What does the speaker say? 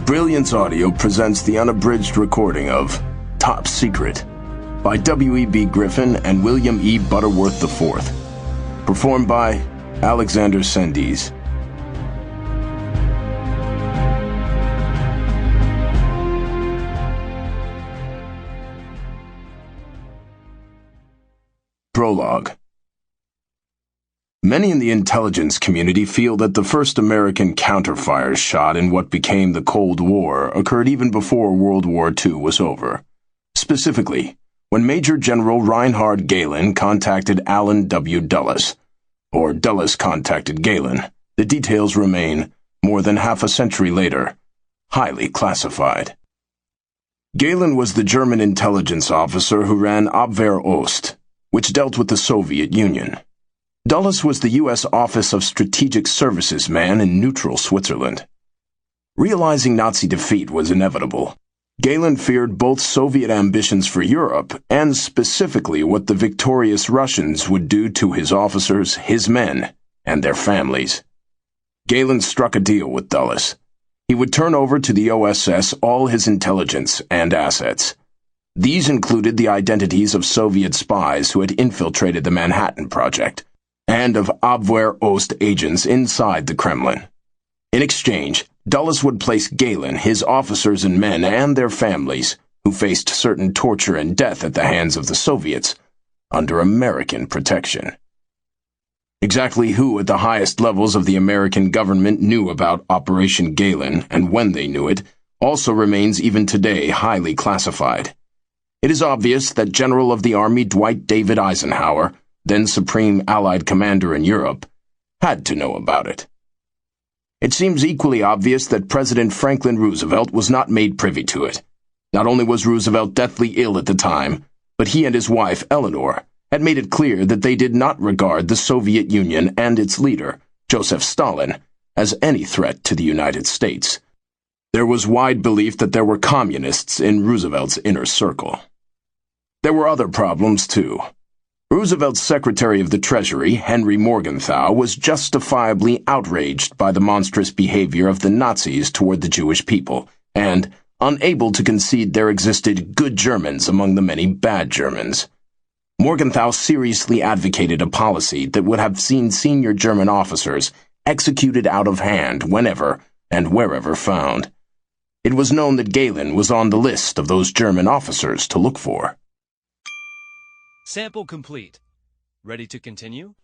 Brilliance Audio presents the unabridged recording of Top Secret by W.E.B. Griffin and William E. Butterworth IV. Performed by Alexander Sendiz. Prologue. Many in the intelligence community feel that the first American counterfire shot in what became the Cold War occurred even before World War II was over. Specifically, when Major General Reinhard Gehlen contacted Allen W. Dulles, or Dulles contacted Gehlen. The details remain, more than half a century later, highly classified. Gehlen was the German intelligence officer who ran Abwehr Ost, which dealt with the Soviet Union. Dulles was the U.S. Office of Strategic Services man in neutral Switzerland. Realizing Nazi defeat was inevitable, Gehlen feared both Soviet ambitions for Europe and specifically what the victorious Russians would do to his officers, his men, and their families. Gehlen struck a deal with Dulles. He would turn over to the OSS all his intelligence and assets. These included the identities of Soviet spies who had infiltrated the Manhattan Project, and of Abwehr Ost agents inside the Kremlin. In exchange, Dulles would place Gehlen, his officers and men, and their families, who faced certain torture and death at the hands of the Soviets, under American protection. Exactly who at the highest levels of the American government knew about Operation Gehlen, and when they knew it, also remains even today highly classified. It is obvious that General of the Army Dwight David Eisenhower, then Supreme Allied Commander in Europe, had to know about it. It seems equally obvious that President Franklin Roosevelt was not made privy to it. Not only was Roosevelt deathly ill at the time, but he and his wife, Eleanor, had made it clear that they did not regard the Soviet Union and its leader, Joseph Stalin, as any threat to the United States. There was wide belief that there were communists in Roosevelt's inner circle. There were other problems, too. Roosevelt's Secretary of the Treasury, Henry Morgenthau, was justifiably outraged by the monstrous behavior of the Nazis toward the Jewish people, and unable to concede there existed good Germans among the many bad Germans. Morgenthau seriously advocated a policy that would have seen senior German officers executed out of hand whenever and wherever found. It was known that Gehlen was on the list of those German officers to look for. Sample complete. Ready to continue?